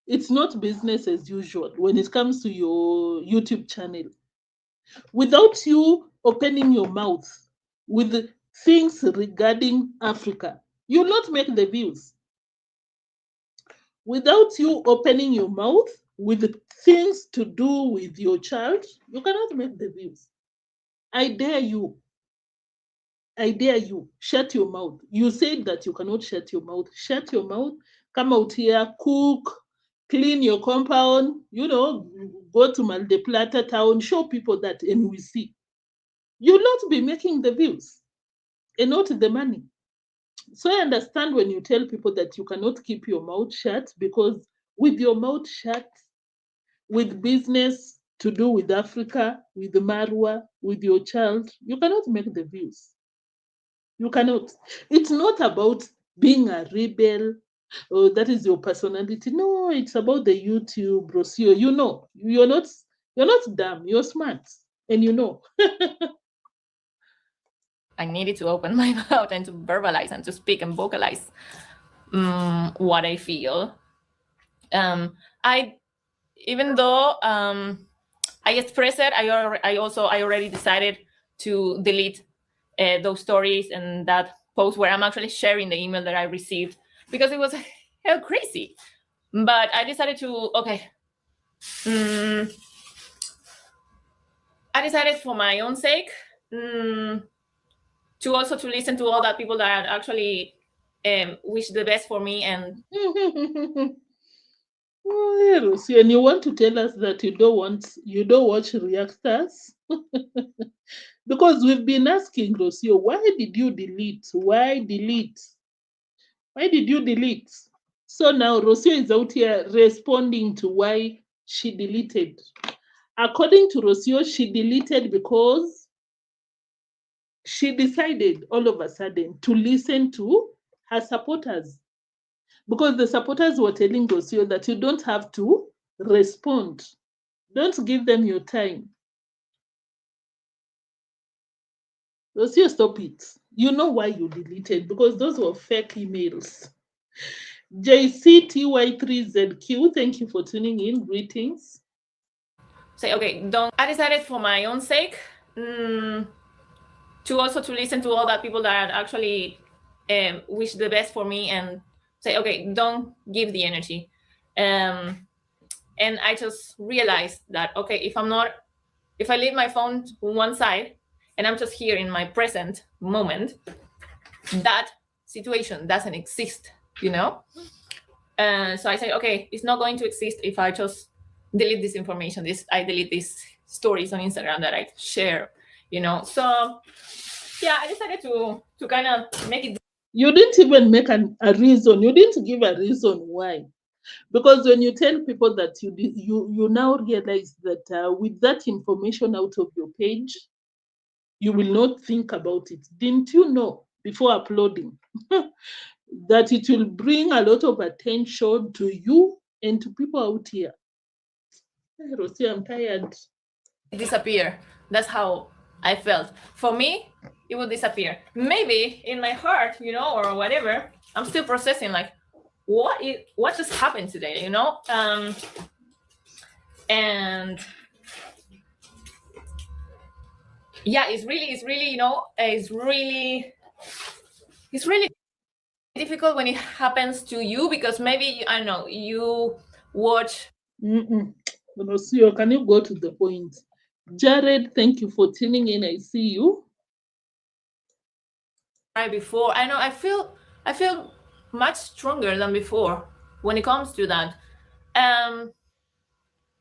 it's not business as usual when it comes to your YouTube channel. Without you opening your mouth with things regarding Africa, you'll not make the views. Without you opening your mouth with things to do with your child, you cannot make the views. I dare you. I dare you. Shut your mouth. You said that you cannot shut your mouth. Shut your mouth. Come out here, cook, clean your compound, go to Maldeplata town, show people that, and we see. You'll not be making the views and not the money. So I understand when you tell people that you cannot keep your mouth shut, because with your mouth shut, with business to do with Africa, with Marwa, with your child, you cannot make the views. You cannot. It's not about being a rebel. Oh, that is your personality. No, it's about the YouTube, Rocio. You're not dumb. You're smart, and you know. I needed to open my mouth and to verbalize and to speak and vocalize what I feel. I even though I expressed it, I already decided to delete those stories and that post where I'm actually sharing the email that I received because it was hell crazy. But I decided to I decided for my own sake to also to listen to all that people that actually wish the best for me and Oh, yeah, Rocio, and you want to tell us that you don't watch reactors? Because we've been asking Rocio, why did you delete? Why delete? Why did you delete? So now Rocio is out here responding to why she deleted. According to Rocio, she deleted because she decided all of a sudden to listen to her supporters. Because the supporters were telling Rocio that you don't have to respond. Don't give them your time. Rocio, stop it. You know why you deleted, because those were fake emails. JCTY3ZQ, thank you for tuning in. Greetings. say, okay, don't. I decided for my own sake to also to listen to all that people that actually wish the best for me and say, okay, don't give the energy. And I just realized that, okay, if I leave my phone to one side and I'm just here in my present moment, that situation doesn't exist, you know? So I say, okay, it's not going to exist if I just delete this information. I delete these stories on Instagram that I share, you know? So yeah, I decided to kind of make it. You didn't even make a reason. You didn't give a reason why. Because when you tell people that you now realize that with that information out of your page, you will not think about it. Didn't you know before uploading that it will bring a lot of attention to you and to people out here? Hey, Rosie, I'm tired. Disappear. That's how I felt. For me, it would disappear. Maybe in my heart, you know, or whatever, I'm still processing like what just happened today, you know? And yeah, it's really, you know, it's really difficult when it happens to you because maybe I don't know, you watch. Rosie, can you go to the point? Jared, thank you for tuning in. I see you. Right before, I know I feel much stronger than before when it comes to that.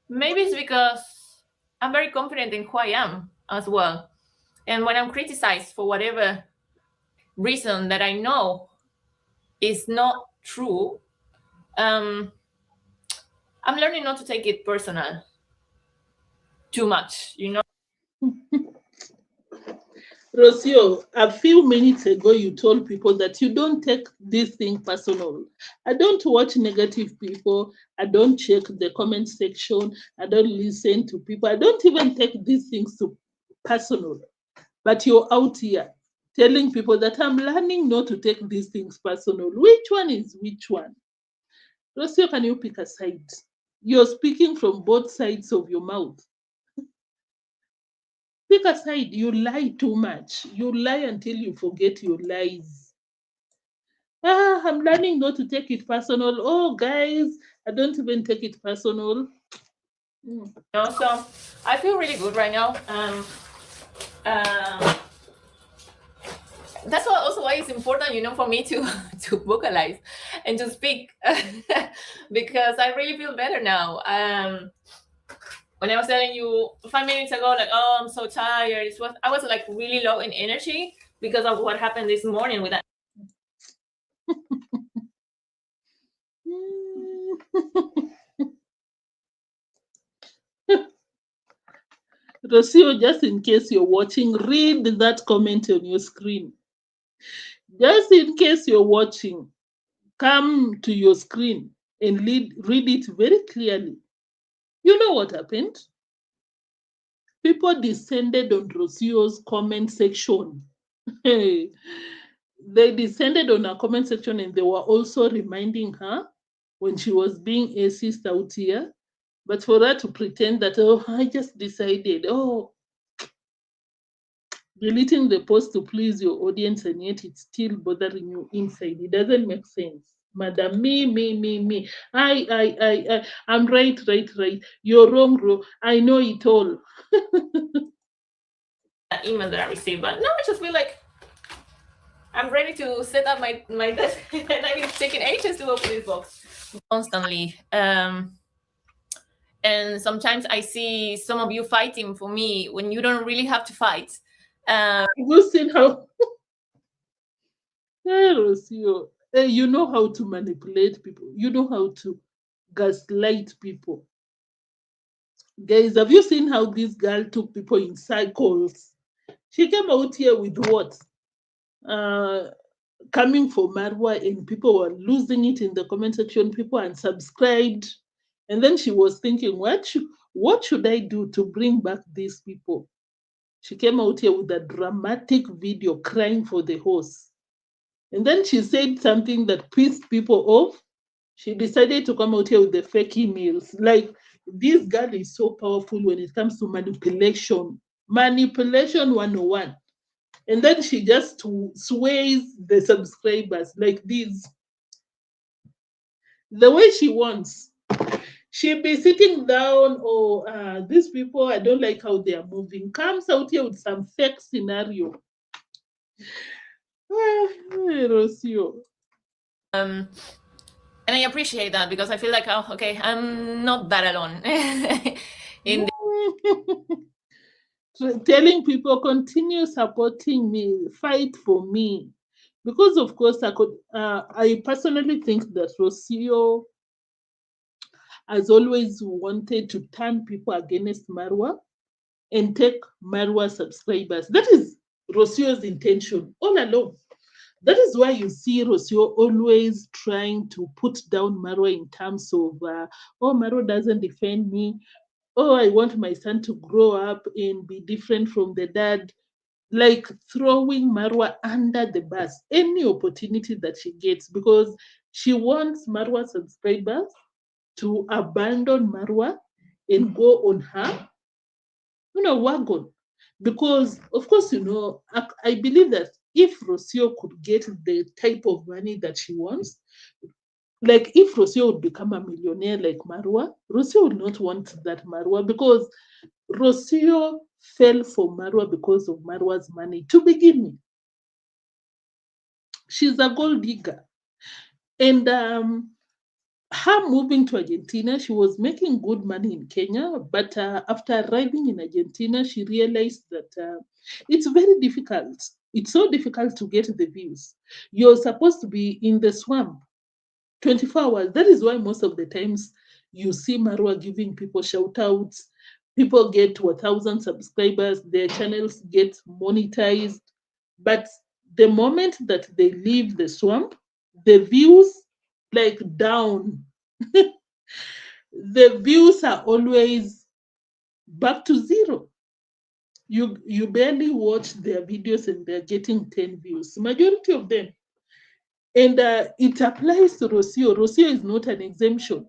Maybe it's because I'm very confident in who I am as well. And when I'm criticized for whatever reason that I know is not true, I'm learning not to take it personal too much, you know. Rocio, a few minutes ago, you told people that you don't take this thing personal. I don't watch negative people. I don't check the comment section. I don't listen to people. I don't even take these things to personal. But you're out here telling people that I'm learning not to take these things personal. Which one is which one? Rocio, can you pick a side? You're speaking from both sides of your mouth. Pick a side. You lie too much. You lie until you forget your lies. I'm learning not to take it personal. Oh, guys, I don't even take it personal. You know, so I feel really good right now. That's also why it's important, you know, for me to to vocalize and to speak because I really feel better now. When I was telling you 5 minutes ago, like, oh, I'm so tired. I was like really low in energy because of what happened this morning with that. Rocio, just in case you're watching, read that comment on your screen. Just in case you're watching, come to your screen and read it very clearly. You know what happened? People descended on Rocio's comment section. They descended on her comment section and they were also reminding her when she was being assist out here. But for her to pretend that, oh, I just decided, oh, deleting the post to please your audience and yet it's still bothering you inside. It doesn't make sense. Madam, me. I'm right. You're wrong, bro. I know it all. That email that I received, but no, I just feel like I'm ready to set up my desk, and I've been taking ages to open this box constantly. And sometimes I see some of you fighting for me when you don't really have to fight. You've seen how hey, Rocio, you know how to manipulate people. You know how to gaslight people. Guys, have you seen how this girl took people in cycles? She came out here with what? Uh, Coming for Marwa, and people were losing it in the comment section. People unsubscribed. And then she was thinking, what should I do to bring back these people? She came out here with a dramatic video crying for the horse. And then she said something that pissed people off. She decided to come out here with the fake emails. Like, this girl is so powerful when it comes to manipulation. Manipulation 101. And then she just sways the subscribers like this. The way she wants. She'll be sitting down, or these people, I don't like how they are moving. Comes out here with some fake scenario. Rocio. And I appreciate that because I feel like, oh, okay, I'm not that alone. In Telling people, continue supporting me, fight for me, because of course I personally think that Rocio has always wanted to turn people against Marwa and take Marwa subscribers. That is Rocio's intention all along. That is why you see Rocio always trying to put down Marwa in terms of, oh, Marwa doesn't defend me. Oh, I want my son to grow up and be different from the dad. Like throwing Marwa under the bus any opportunity that she gets, because she wants Marwa subscribers to abandon Marwa and go on her, wagon. Because, of course, I believe that if Rocio could get the type of money that she wants, like if Rocio would become a millionaire like Marwa, Rocio would not want that Marwa, because Rocio fell for Marwa because of Marwa's money to begin with. She's a gold digger. And her moving to Argentina, she was making good money in Kenya, but after arriving in Argentina, she realized that it's very difficult. It's so difficult to get the views. You're supposed to be in the swamp 24 hours. That is why most of the times you see Marwa giving people shout outs. People get to 1,000 subscribers, their channels get monetized. But the moment that they leave the swamp, the views like down. The views are always back to zero. You barely watch their videos and they're getting 10 views, majority of them. And it applies to Rocio. Rocio is not an exemption.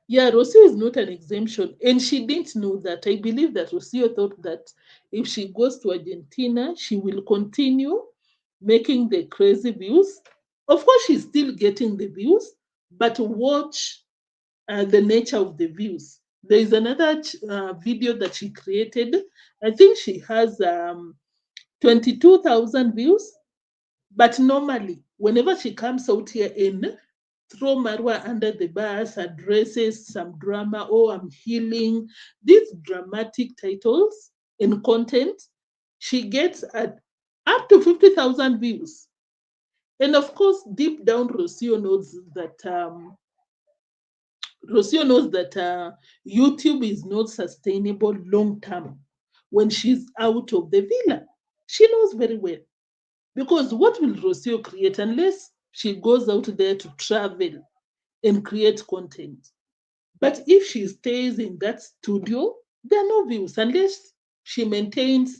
Yeah, Rocio is not an exemption. And she didn't know that. I believe that Rocio thought that if she goes to Argentina, she will continue making the crazy views. Of course, she's still getting the views, but watch the nature of the views. There is another video that she created. I think she has 22,000 views. But normally, whenever she comes out here and throw Marwa under the bus, addresses some drama, oh, I'm healing, these dramatic titles and content, she gets up to 50,000 views. And of course, deep down, Rocio knows that YouTube is not sustainable long term when she's out of the villa. She knows very well. Because what will Rocio create unless she goes out there to travel and create content? But if she stays in that studio, there are no views unless she maintains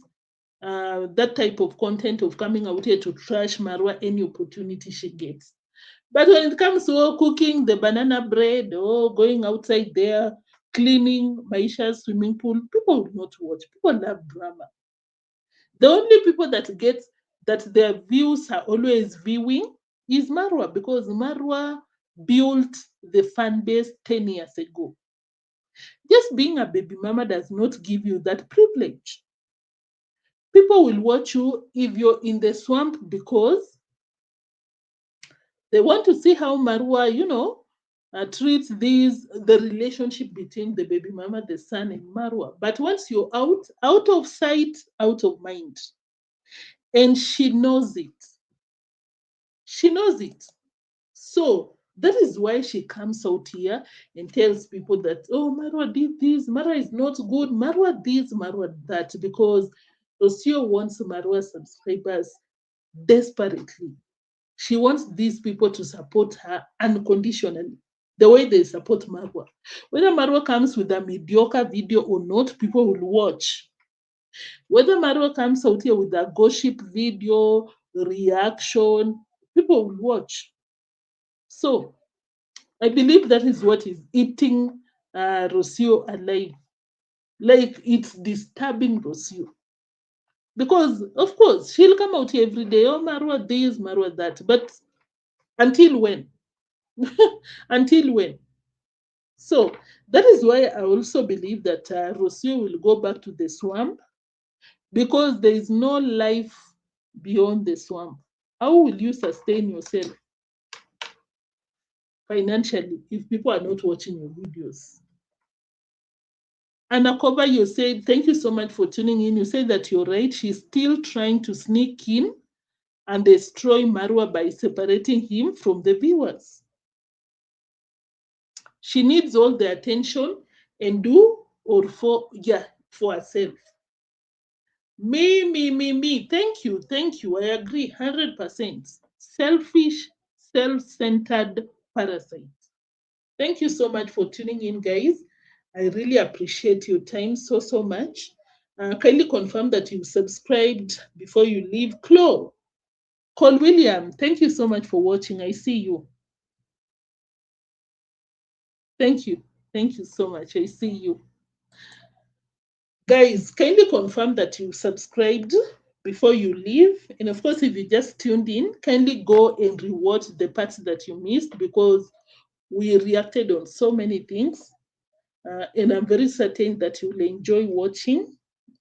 that type of content of coming out here to trash Marwa any opportunity she gets. But when it comes to cooking the banana bread or going outside there, cleaning Maisha's swimming pool, people will not watch. People love drama. The only people that their views are always viewing is Marwa, because Marwa built the fan base 10 years ago. Just being a baby mama does not give you that privilege. People will watch you if you're in the swamp because they want to see how Marwa, treats the relationship between the baby mama, the son, and Marwa. But once you're out of sight, out of mind, and she knows it. She knows it. So that is why she comes out here and tells people that, oh, Marwa did this, Marwa is not good, Marwa this, Marwa that, because Rocio wants Marwa subscribers desperately. She wants these people to support her unconditionally, the way they support Marwa. Whether Marwa comes with a mediocre video or not, people will watch. Whether Marwa comes out here with a gossip video, reaction, people will watch. So I believe that is what is eating Rocio alive. Like it's disturbing Rocio. Because, of course, she'll come out here every day, oh, Marwa this, Marwa that. But until when? Until when? So that is why I also believe that Rocio will go back to the swamp, because there is no life beyond the swamp. How will you sustain yourself financially if people are not watching your videos? Anna Koba, you said, thank you so much for tuning in. You said that you're right. She's still trying to sneak in and destroy Marwa by separating him from the viewers. She needs all the attention and do or for herself. Me. Thank you. I agree 100%. Selfish, self-centered parasite. Thank you so much for tuning in, guys. I really appreciate your time so much. Kindly confirm that you subscribed before you leave. Cole William, thank you so much for watching. I see you. Thank you. Thank you so much. I see you. Guys, kindly confirm that you subscribed before you leave. And of course, if you just tuned in, kindly go and rewatch the parts that you missed, because we reacted on so many things. And I'm very certain that you'll enjoy watching.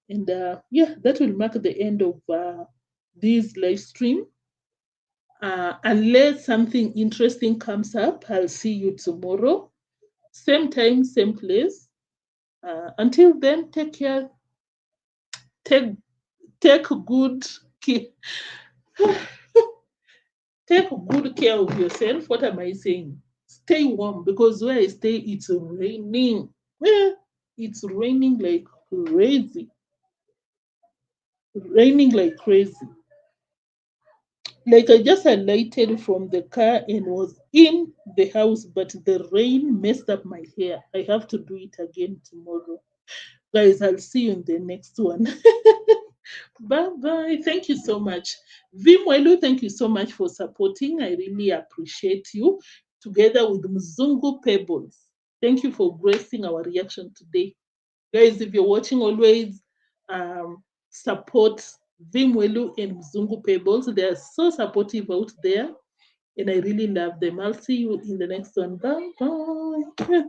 And that will mark the end of this live stream. Unless something interesting comes up, I'll see you tomorrow. Same time, same place. Until then, take care. Take good care. Take good care of yourself. What am I saying? Stay warm, because where I stay, it's raining. It's raining like crazy. Raining like crazy. Like I just alighted from the car and was in the house, but the rain messed up my hair. I have to do it again tomorrow. Guys, I'll see you in the next one. Bye bye. Thank you so much. Vimwelu, thank you so much for supporting. I really appreciate you. Together with Mzungu Pebbles. Thank you for gracing our reaction today. Guys, if you're watching, always support Vimwelu and Mzungu Pebbles. They are so supportive out there, and I really love them. I'll see you in the next one. Bye bye.